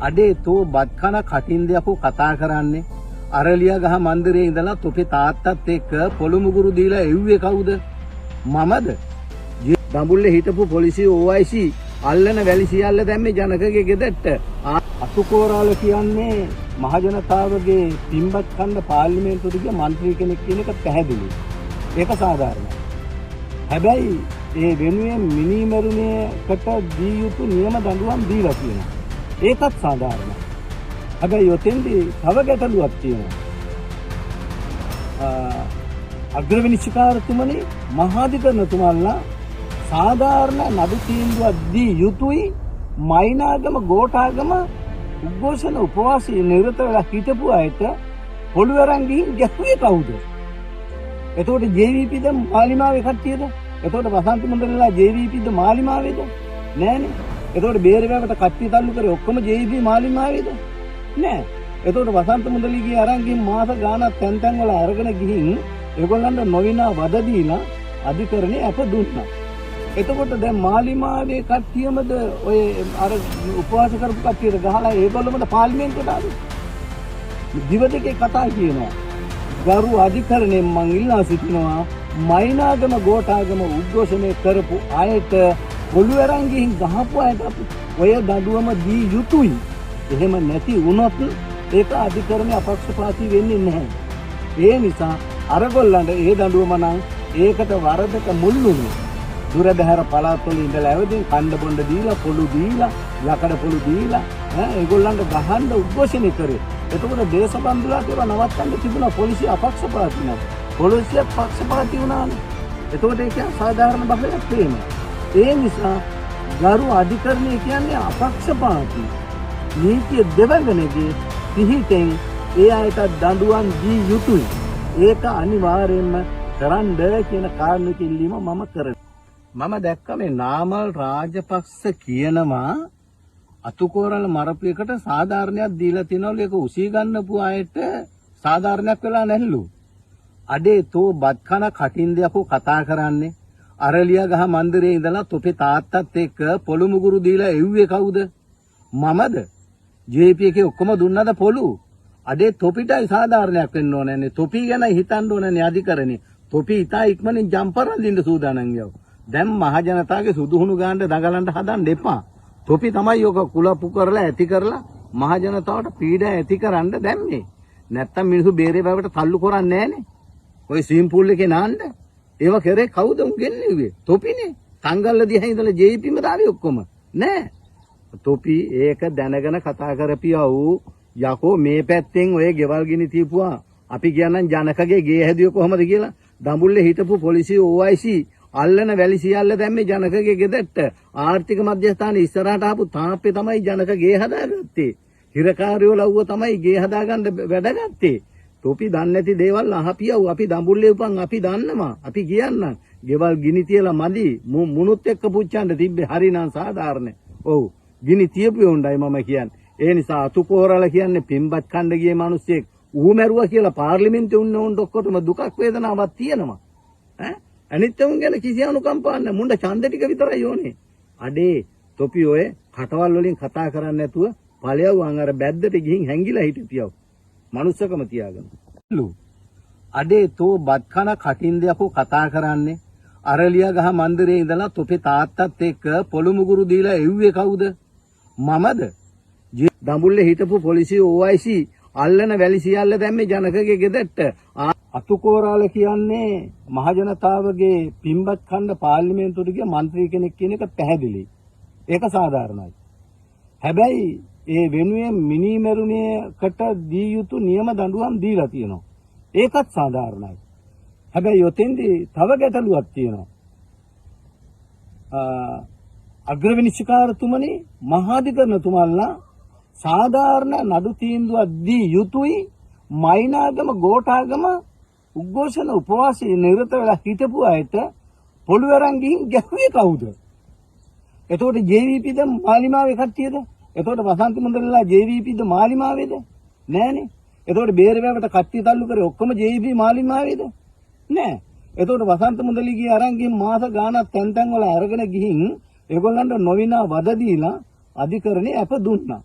අඩේ තෝ බත් කන කටින් දෙයක්ෝ කතා කරන්නේ අරලියා ගහ මන්දිරේ ඉඳලා තොපේ තාත්තත් එක්ක පොළු මුගුරු දීලා එව්වේ කවුද? මමද? දඹුල්ලේ හිටපු පොලිසිය OIC අල්ලන වැලි සියල්ල දැම්මේ ජනකගේ ගෙදරට. අතුකෝරාල කියන්නේ මහජනතාවගේ පින්බත් කන්න පාර්ලිමේන්තුවට ගිය മന്ത്രി කෙනෙක් කියන එක පැහැදිලි. ඒක සාධාරණයි. හැබැයි ඒ වෙනුවෙන් මිනිමරුණේකට දී යුතු නියම දඬුවම් දීලා තියෙනවා. ඒකත් සාධාරණයි. හැබැයි යොතෙන්දී තව ගැටලුවක් තියෙනවා. අග්‍රවිනිශ්චයකාරතුමනි මහාධිකරණතුමන්ලා සාධාරණ නඩු තීන්දුවක් දී යුතුයි. මයිනාගම ගෝඨාගම උද්ඝෝෂණ උපවාසයේ නිරත වෙලා හිටපු අයට පොළු අරන් ගිහින් ගැහුවේ කවුද? එතකොට JVPද මාලිමාවේ කට්ටියද? එතකොට වසන්ත මුන්දලලා JVPද මාලිමාවේද? නෑනේ. එතකොට බේරවැවට කට්ටිය තල්ලු කරේ ඔක්කොම JVP මාලිමාවේද? නෑ. එතකොට වසන්ත මුන්දලිගේ අරන් ගිහින් මාස ගාණක් තැන් වල අරගෙන ගිහින් ඒගොල්ලන්ට නොවිනා වද දීලා අධිකරණේ අප දුන්නා. එතකොට දැන් මාලිමාවේ කට්ටියමද ඔය අර උපවාස කරපු කට්ටියට ගහලා ඒගොල්ලොමද පාර්ලිමේන්තුවට ආවේ? දිව දෙකේ කතා කියනවා. ගරු අධිකරණයෙන් මං ඉල්ලා සිටිනවා මයිනාගම ගෝඨාගම උද්ඝෝෂණය කරපු අයට පොළු අරන් ගිහින් ගහපු අයට ඔය දඬුවම දී යුතුයි. එහෙම නැති වුණොත් ඒක අධිකරණයේ අපක්ෂපාතී වෙන්නේ නැහැ. ඒ නිසා අරගොල්ලන්ට ඒ දඬුවම නම් ඒකට වරදක මුල්ුනේ. දුර බැහැර පළාත්වල ඉඳලා ඇවිදින් කණ්ඩ බොණ්ඩ දීලා පොළු දීලා යකඩ පොළු දීලා ඒගොල්ලන්ට ගහන්න උද්ඝෝෂණය කරේ. එතකොට දේශබන්දුලාට ඒවා නවත්තන්න තිබුණා පොලිසිය අපක්ෂපාතී නැහැ. පොලිසිය පක්ෂපාතී වුණානේ. එතකොට ඒක සාධාරණ භාවයක් තියෙනවා. ඒ නිසා ගරු අධිකරණය කියන්නේ අපක්ෂපාතී නීතිය දෙවඟනගේ පිහිටෙන් ඒ අයට දඬුවම් දී යුතුයි. ඒක අනිවාර්යයෙන්ම කරන්න කියන කාරණේක ඉල්ලීම මම කරනවා. මම දැක්ක මේ නාමල් රාජපක්ෂ කියනවා අතුකෝරල මරපු එකට සාධාරණයක් දීලා තියනවලු ඒක උසී ගන්නපු අයට සාධාරණයක් වෙලා නැල්ලු. අඩේ තෝ බත් කන කටින් දෙයක්ෝ කතා කරන්නේ අරලියා ගහ මන්දිරේ ඉඳලා තොපේ තාත්තත් එක්ක පොළු මුගුරු දීලා එව්වේ කවුද? මමද? JP එකේ ඔක්කොම දුන්නද පොළු? අඩේ තොපිටයි සාධාරණයක් වෙන්න ඕනේ නේ. තොපි ගැන හිතන්න ඕනේ නේ අධිකරණේ. තොපි ඉතා ඉක්මනින් ජම්පර් අඳින්න සූදානම් යව. දැන් මහජනතාවගේ සුදුහුණු ගාන්න දඟලන්න හදන්න එපා. තොපි තමයි ඔක කුලප්පු කරලා ඇති කරලා මහජනතාවට පීඩා ඇති කරන්න දැම්මේ. නැත්තම් මිනිස්සු බේරේ බවට තල්ලු කරන්නේ නැහනේ. ඔය ස්විම් pool එකේ නාන්න. ඒව කරේ කවුද උන් ගෙන්නන්නේ? තොපිනේ. තංගල්ල දිහා ඉඳලා JPම දාවේ ඔක්කොම. නෑ. තොපි ඒක දැනගෙන කතා කරපියව යකෝ මේ පැත්තෙන් ඔය ගෙවල් ගිනි තියපුවා. අපි කියනනම් ජනකගේ ගේ හැදුවේ කොහමද කියලා. දඹුල්ලේ හිටපු පොලිසිය OIC අල්ලන වැලි සියල්ල දැම්මේ ජනකගේ ගෙදරට. ආර්ථික මධ්‍යස්ථාන ඉස්සරහට ආපු තාප්පේ තමයි ජනක ගේ හදාගත්තේ. හිරකාරයෝ ලව්ව තමයි ගේ හදාගන්න වැඩගත්තේ. තොපි දන්නේ නැති දේවල් අහපියව අපි දඹුල්ලේ උපන් අපි දන්නවා. අපි කියන්නම් ගෙවල් ගිනි තියලා මදි මුණුත් එක්ක පුච්චන්න තිබ්බේ හරිනම් සාධාරණ. ඔව් ගිනි තියපු උණ්ඩයි මම කියන්නේ. ඒ නිසා අතුකෝරල කියන්නේ පින්බත් කණ්ඩ ගියේ මිනිස්සෙක් ඌ මැරුවා කියලා පාර්ලිමේන්තුවේ උන්න ඔක්කොටම දුකක් වේදනාවක් තියෙනවා. අනිත් උන් ගැන කිසි අනුකම්පාවක් නැහැ. මුණ්ඩ ඡන්ද ටික විතරයි ඕනේ. අඩේ තොපි ඔය කටවල් වලින් කතා කරන්නේ නැතුව ඵලයවන් අර බැද්දට ගිහින් හැංගිලා හිටියව. මනුස්සකම තියාගෙන. අඩේ තෝ බත් කන කටින් දෙයක්ෝ කතා කරන්නේ අරලියා ගහ මන්දිරේ ඉඳලා තොපේ තාත්තත් එක්ක පොළු මුගුරු දීලා එව්වේ කවුද? මමද? දඹුල්ලේ හිටපු පොලිසිය OIC අල්ලන වැලි සියල්ල දැම්මේ ජනකගේ ගෙදරට. අතුකෝරාල කියන්නේ මහජනතාවගේ පින්බත් කන්න පාර්ලිමේන්තුවට ගිය മന്ത്രി කෙනෙක් කියන එක පැහැදිලි. ඒක සාධාරණයි. හැබැයි ඒ වෙනුවෙන් මිනිමරුණේකට දී යුතු නියම දඬුවම් දීලා තියෙනවා. ඒකත් සාධාරණයි. හැබැයි යොතෙන්දී තව ගැටලුවක් තියෙනවා. අග්‍රවිනිශ්චයකාරතුමනි මහාධිකරණතුමන්ලා සාධාරණ නඩු තීන්දුවක් දී යුතුයි. මයිනාගම ගෝඨාගම උද්ඝෝෂණ උපවාසයේ නිරත වෙලා හිටපු අයට පොළු අරන් ගිහින් ගැහුවේ කවුද? එතකොට JVPද මාලිමාවේ කට්ටියද? එතකොට වසන්ත මුන්දලලා JVPද මාලිමාවේද? නෑනේ. එතකොට බේරවැවට කට්ටිය තල්ලු කරේ ඔක්කොම JVP මාලිමාවේද? නෑ. එතකොට වසන්ත මුන්දලිගේ අරන් ගිහින් මාස ගාණක් තැන් වල අරගෙන ගිහින් ඒගොල්ලන්ට නොවිනා වද දීලා අධිකරණේ අප දුන්නා.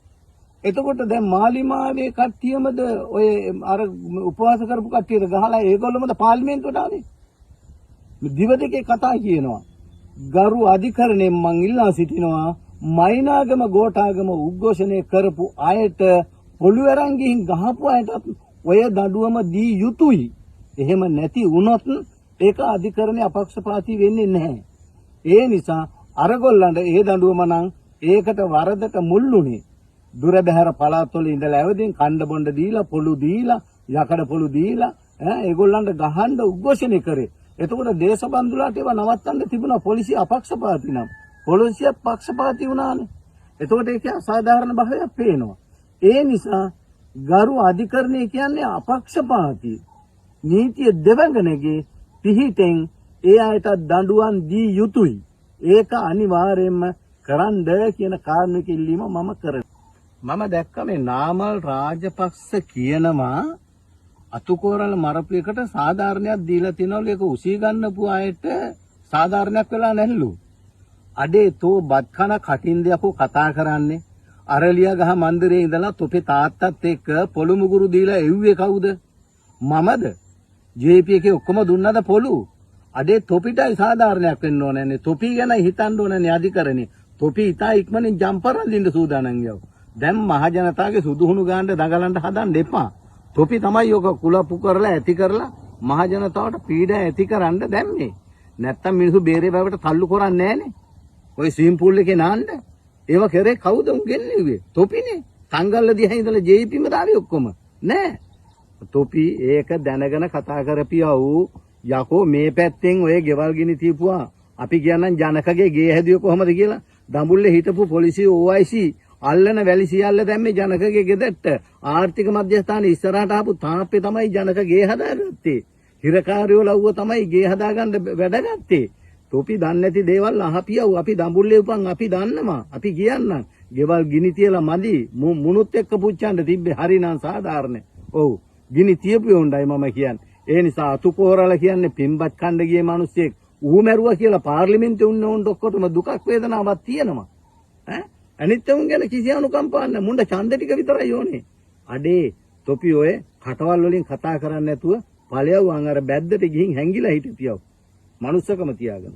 එතකොට දැන් මාලිමාවේ කට්ටියමද ඔය අර උපවාස කරපු කට්ටියට ගහලා ඒගොල්ලොමද පාර්ලිමේන්තුවට ආවේ. දිව දෙකේ කතා කියනවා. ගරු අධිකරණයෙන් මං ඉල්ලා සිටිනවා මයිනාගම ගෝඨාගම උද්ඝෝෂණය කරපු අයට පොළු අරන් ගිහින් ගහපු අයටත් ඔය දඬුවම දී යුතුයි. එහෙම නැති වුණොත් ඒක අධිකරණයේ අපක්ෂපාතී වෙන්නේ නැහැ. ඒ නිසා අරගොල්ලන්ට ඒ දඬුවම නම් ඒකට වරදට මුල්ුණේ. දුර බැහැර පළාත්වල ඉඳලා ඇවිදින් කණ්ඩ බොණ්ඩ දීලා පොළු දීලා යකඩ පොළු දීලා ඒගොල්ලන්ට ගහන්න උද්ඝෝෂණය කරේ. එතකොට දේශබන්දුලාට ඒවා නවත්තන්න තිබුණා පොලිසිය අපක්ෂපාතී නම්. පොලිසිය පක්ෂපාතී වුණානේ. එතකොට ඒක අසාධාරණ භාවයක් පේනවා. ඒ නිසා ගරු අධිකරණය කියන්නේ අපක්ෂපාතී නීතිය දෙවඟනගේ පිහිටෙන් ඒ අයට දඬුවම් දී යුතුයි. ඒක අනිවාර්යයෙන්ම කරන්න කියන කාරණේක ඉල්ලීම මම කරනවා. මම දැක්ක මේ නාමල් රාජපක්ෂ කියනවා අතුකෝරල මරපු එකට සාධාරණයක් දීලා තියනවලු ඒක උසී ගන්නපු අයට සාධාරණයක් වෙලා නැල්ලු. අඩේ තෝ බත් කන කටින් දෙයක්ෝ කතා කරන්නේ අරලියා ගහ මන්දිරේ ඉඳලා තොපේ තාත්තත් එක්ක පොළු මුගුරු දීලා එව්වේ කවුද? මමද? JP එකේ ඔක්කොම දුන්නද පොළු? අඩේ තොපිටයි සාධාරණයක් වෙන්න ඕනනේ. තොපි ගැන හිතන්න ඕනනේ අධිකරණේ. තොපි ඉතා ඉක්මනින් ජම්පර් අඳින්න සූදානම් යව. දැන් මහ ජනතාවගේ සුදුහුණු ගාන්න දඟලන්න හදන්න එපා. තොපි තමයි ඔක කුලප්පු කරලා ඇති කරලා මහ ජනතාවට පීඩා ඇති කරන්න දැම්මේ. නැත්තම් මිනිස්සු බේරේ බවට තල්ලු කරන්නේ නැහනේ. ඔය ස්විම් pool එකේ නාන්න. ඒව කරේ කවුද උන් ගෙන්නන්නේ? තොපිනේ. තංගල්ල දිහා ඉඳලා JP ම දාවේ ඔක්කොම. නෑ. තොපි ඒක දැනගෙන කතා කරපියා ඌ යකෝ මේ පැත්තෙන් ඔය ගෙවල් ගිනි තියපුවා. අපි කියනනම් ජනකගේ ගේ හැදුවේ කොහමද කියලා. දඹුල්ලේ හිටපු පොලිසිය OIC අල්ලන වැලි සියල්ල දැම්මේ ජනකගේ ගෙදරට. ආර්ථික මධ්‍යස්ථානයේ ඉස්සරහට ආපු තාප්පේ තමයි ජනක ගේ හදාගත්තේ. හිරකාරයෝ ලව්ව තමයි ගේ හදාගන්න වැඩගත්තේ. තොපි දන්නේ නැති දේවල් අහපියව අපි දඹුල්ලේ උපන් අපි දන්නවා. අපි කියන්නම් ගෙවල් ගිනි තියලා මදි මුණුත් එක්ක පුච්චන්න තිබ්බේ හරිනම් සාධාරණ. ඔව් ගිනි තියපු උණ්ඩයි මම කියන්නේ. ඒ නිසා අතුකෝරල කියන්නේ පින්බත් කණ්ඩ ගියේ මිනිස්සෙක් ඌ මැරුවා කියලා පාර්ලිමේන්තුවේ උන්න උන් ඔක්කොටම දුකක් වේදනාවක් තියෙනවා. අනිත් උන් ගැන කිසි අනුකම්පාවක් නැහැ. මුණ්ඩ ඡන්ද ටික විතරයි ඕනේ. අඩේ තොපි ඔය කටවල් වලින් කතා කරන්නේ නැතුව ඵලයන් අර බැද්දට ගිහින් හැංගිලා හිටියව. මනුස්සකම තියාගෙන